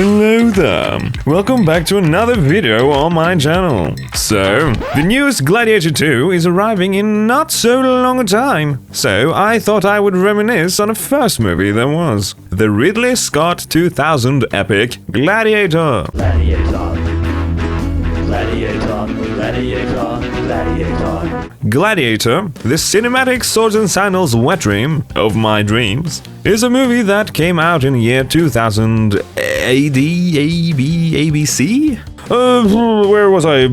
Hello there! Welcome back to another video on my channel. So, the newest Gladiator II is arriving in not so long a time, so I thought I would reminisce on the first movie there was, the Ridley Scott 2000 epic Gladiator. Gladiator, the cinematic swords and sandals wet dream of my dreams, is a movie that came out in the year 2000 AD, ABC? Where was I?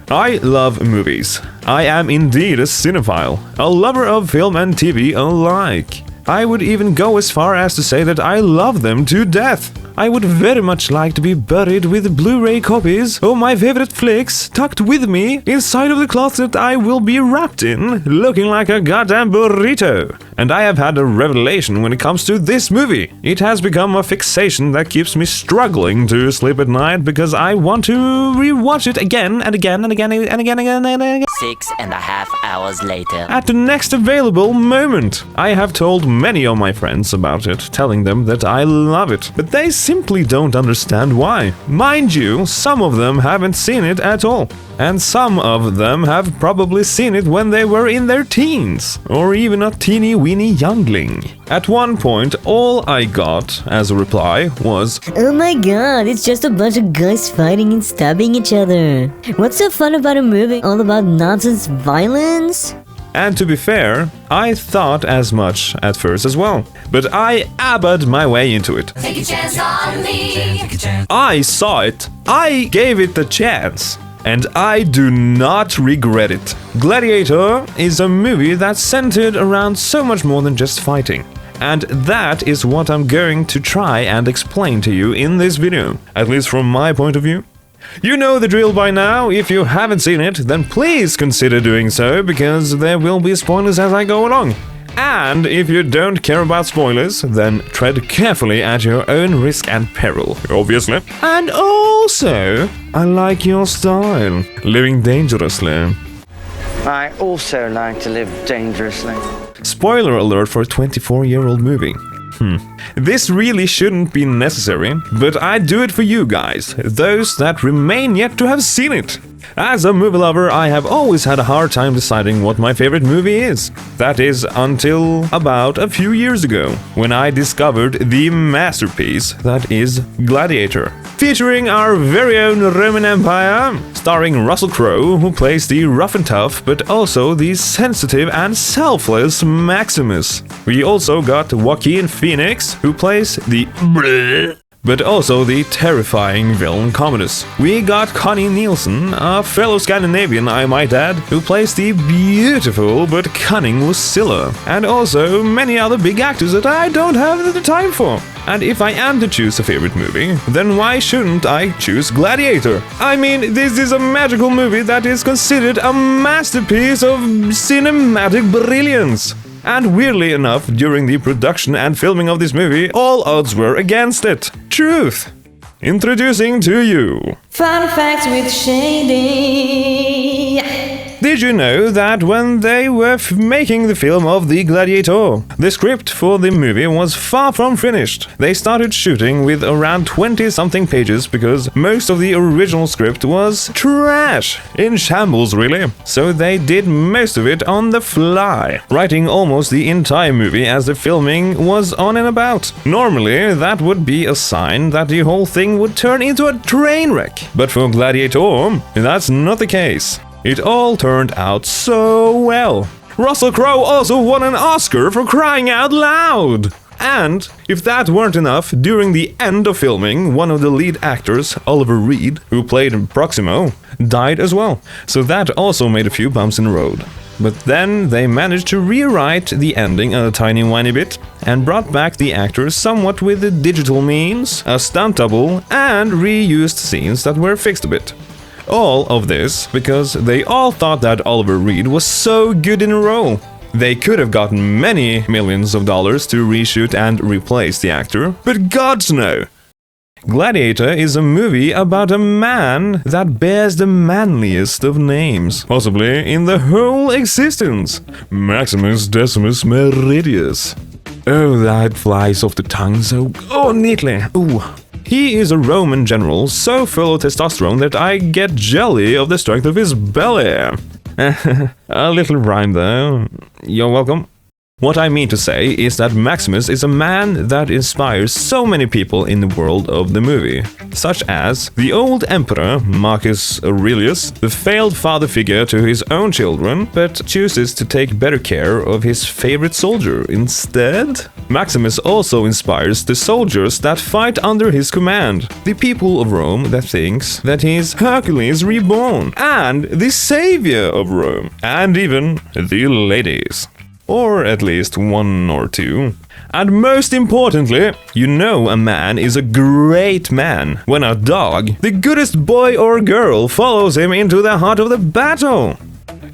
I love movies. I am indeed a cinephile, a lover of film and TV alike. I would even go as far as to say that I love them to death. I would very much like to be buried with Blu-ray copies of my favorite flicks tucked with me inside of the cloth that I will be wrapped in, looking like a goddamn burrito. And I have had a revelation when it comes to this movie. It has become a fixation that keeps me struggling to sleep at night because I want to rewatch it again and again and again and again and again. 6.5 hours later. At the next available moment. I have told many of my friends about it, telling them that I love it, but they simply don't understand why. Mind you, some of them haven't seen it at all. And some of them have probably seen it when they were in their teens, or even a teeny weeny youngling. At one point, all I got as a reply was, "Oh my god, it's just a bunch of guys fighting and stabbing each other. What's so fun about a movie all about nonsense violence?" And to be fair, I thought as much at first as well. But I abbed my way into it. Take a chance on me. I saw it. I gave it a chance. And I do not regret it. Gladiator is a movie that's centered around so much more than just fighting. And that is what I'm going to try and explain to you in this video, at least from my point of view. You know the drill by now. If you haven't seen it, then please consider doing so, because there will be spoilers as I go along. And if you don't care about spoilers, then tread carefully at your own risk and peril, obviously. And also, I like your style, living dangerously. I also like to live dangerously. Spoiler alert for a 24-year-old movie. This really shouldn't be necessary, but I do it for you guys, those that remain yet to have seen it. As a movie lover, I have always had a hard time deciding what my favorite movie is. That is until about a few years ago, when I discovered the masterpiece that is Gladiator. Featuring our very own Roman Empire, starring Russell Crowe, who plays the rough and tough, but also the sensitive and selfless Maximus. We also got Joaquin Phoenix, who plays the but also the terrifying villain Commodus. We got Connie Nielsen, a fellow Scandinavian I might add, who plays the beautiful but cunning Lucilla, and also many other big actors that I don't have the time for. And if I am to choose a favorite movie, then why shouldn't I choose Gladiator? I mean, this is a magical movie that is considered a masterpiece of cinematic brilliance. And weirdly enough, during the production and filming of this movie, all odds were against it. Truth! Introducing to you... Fun facts with Shady. Did you know that when they were making the film of The Gladiator, the script for the movie was far from finished? They started shooting with around 20-something pages because most of the original script was trash, in shambles really. So they did most of it on the fly, writing almost the entire movie as the filming was on and about. Normally, that would be a sign that the whole thing would turn into a train wreck. But for Gladiator, that's not the case. It all turned out so well. Russell Crowe also won an Oscar for crying out loud! And, if that weren't enough, during the end of filming, one of the lead actors, Oliver Reed, who played Proximo, died as well. So that also made a few bumps in the road. But then they managed to rewrite the ending a tiny whiny bit and brought back the actors somewhat with the digital means, a stunt double, and reused scenes that were fixed a bit. All of this because they all thought that Oliver Reed was so good in a role. They could have gotten many millions of dollars to reshoot and replace the actor, but gods no! Gladiator is a movie about a man that bears the manliest of names, possibly in the whole existence, Maximus Decimus Meridius. Oh, that flies off the tongue so neatly. Ooh. He is a Roman general so full of testosterone that I get jelly of the strength of his belly. A little rhyme there. You're welcome. What I mean to say is that Maximus is a man that inspires so many people in the world of the movie, such as the old emperor Marcus Aurelius, the failed father figure to his own children, but chooses to take better care of his favorite soldier instead. Maximus also inspires the soldiers that fight under his command, the people of Rome that thinks that he's Hercules reborn, and the savior of Rome, and even the ladies. Or at least one or two. And most importantly, you know a man is a great man when a dog, the goodest boy or girl, follows him into the heart of the battle.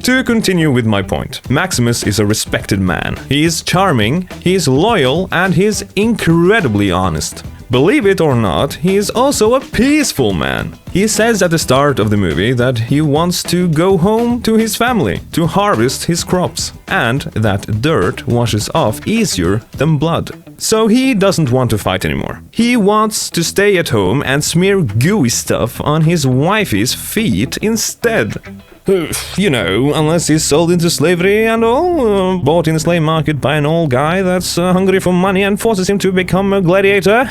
To continue with my point, Maximus is a respected man. He is charming, he is loyal, and he is incredibly honest. Believe it or not, he is also a peaceful man. He says at the start of the movie that he wants to go home to his family, to harvest his crops, and that dirt washes off easier than blood. So he doesn't want to fight anymore. He wants to stay at home and smear gooey stuff on his wifey's feet instead. You know, unless he's sold into slavery and all, bought in the slave market by an old guy that's hungry for money and forces him to become a gladiator.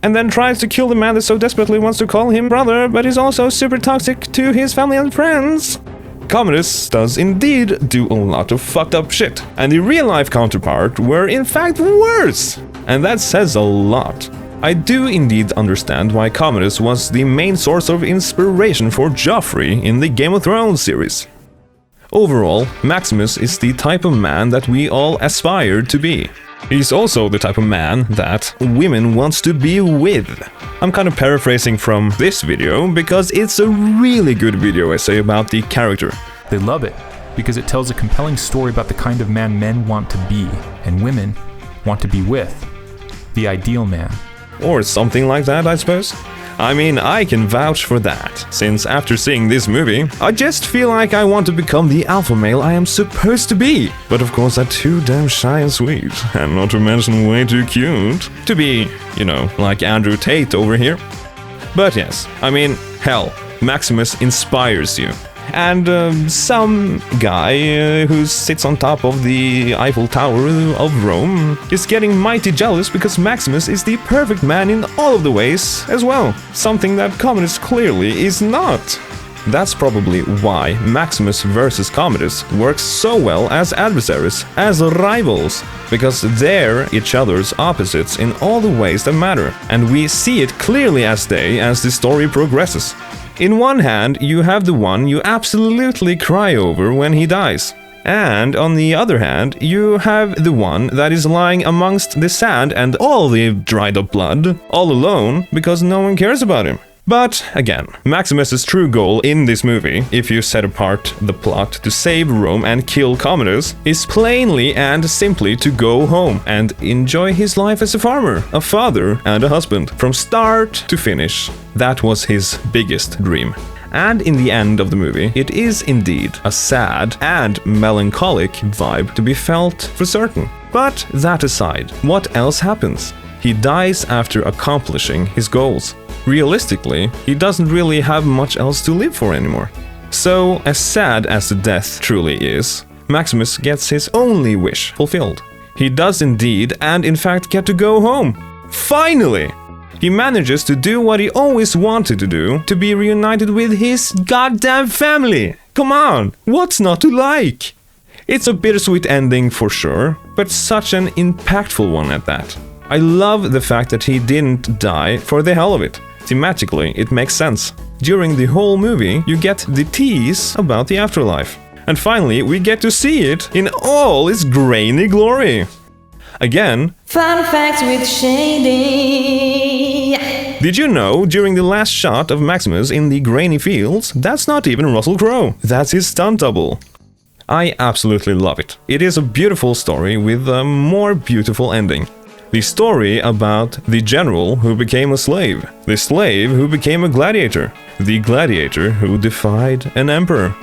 And then tries to kill the man that so desperately wants to call him brother, but is also super toxic to his family and friends. Commodus does indeed do a lot of fucked up shit, and the real-life counterpart were in fact worse. And that says a lot. I do indeed understand why Commodus was the main source of inspiration for Joffrey in the Game of Thrones series. Overall, Maximus is the type of man that we all aspire to be. He's also the type of man that women wants to be with. I'm kind of paraphrasing from this video because it's a really good video essay about the character. They love it because it tells a compelling story about the kind of man men want to be and women want to be with. The ideal man. Or something like that, I suppose. I mean, I can vouch for that, since after seeing this movie, I just feel like I want to become the alpha male I am supposed to be. But of course I'm too damn shy and sweet, and not to mention way too cute, to be, you know, like Andrew Tate over here. But yes, I mean, hell, Maximus inspires you. And some guy who sits on top of the Eiffel Tower of Rome is getting mighty jealous because Maximus is the perfect man in all of the ways as well. Something that Commodus clearly is not. That's probably why Maximus versus Commodus works so well as adversaries, as rivals, because they're each other's opposites in all the ways that matter, and we see it clearly as the story progresses. In one hand, you have the one you absolutely cry over when he dies. And on the other hand, you have the one that is lying amongst the sand and all the dried up blood, all alone, because no one cares about him. But again, Maximus's true goal in this movie, if you set apart the plot to save Rome and kill Commodus, is plainly and simply to go home and enjoy his life as a farmer, a father, and a husband, from start to finish. That was his biggest dream. And in the end of the movie, it is indeed a sad and melancholic vibe to be felt for certain. But that aside, what else happens? He dies after accomplishing his goals. Realistically, he doesn't really have much else to live for anymore. So, as sad as the death truly is, Maximus gets his only wish fulfilled. He does indeed, and in fact, get to go home. Finally! He manages to do what he always wanted to do, to be reunited with his goddamn family! Come on, what's not to like? It's a bittersweet ending for sure, but such an impactful one at that. I love the fact that he didn't die for the hell of it. Thematically, it makes sense. During the whole movie, you get the tease about the afterlife. And finally, we get to see it in all its grainy glory. Again, Fun facts with Shady. did you know during the last shot of Maximus in the grainy fields, that's not even Russell Crowe, that's his stunt double. I absolutely love it. It is a beautiful story with a more beautiful ending. The story about the general who became a slave, the slave who became a gladiator, the gladiator who defied an emperor.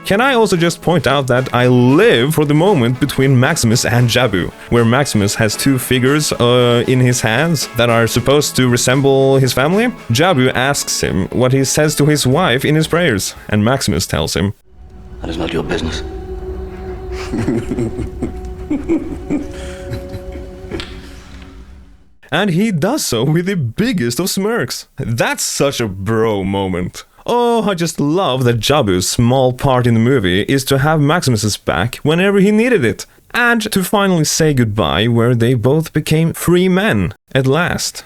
Can I also just point out that I live for the moment between Maximus and Jabu, where Maximus has two figures in his hands that are supposed to resemble his family? Jabu asks him what he says to his wife in his prayers, and Maximus tells him, "That is not your business." and he does so with the biggest of smirks. That's such a bro moment. Oh, I just love that Jabu's small part in the movie is to have Maximus's back whenever he needed it, and to finally say goodbye where they both became free men at last.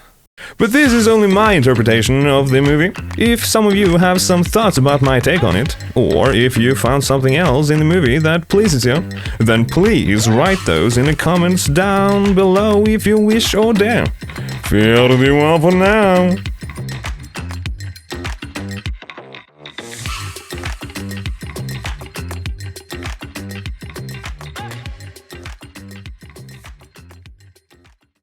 But this is only my interpretation of the movie. If some of you have some thoughts about my take on it, or if you found something else in the movie that pleases you, then please write those in the comments down below if you wish or dare. Fare thee well for now.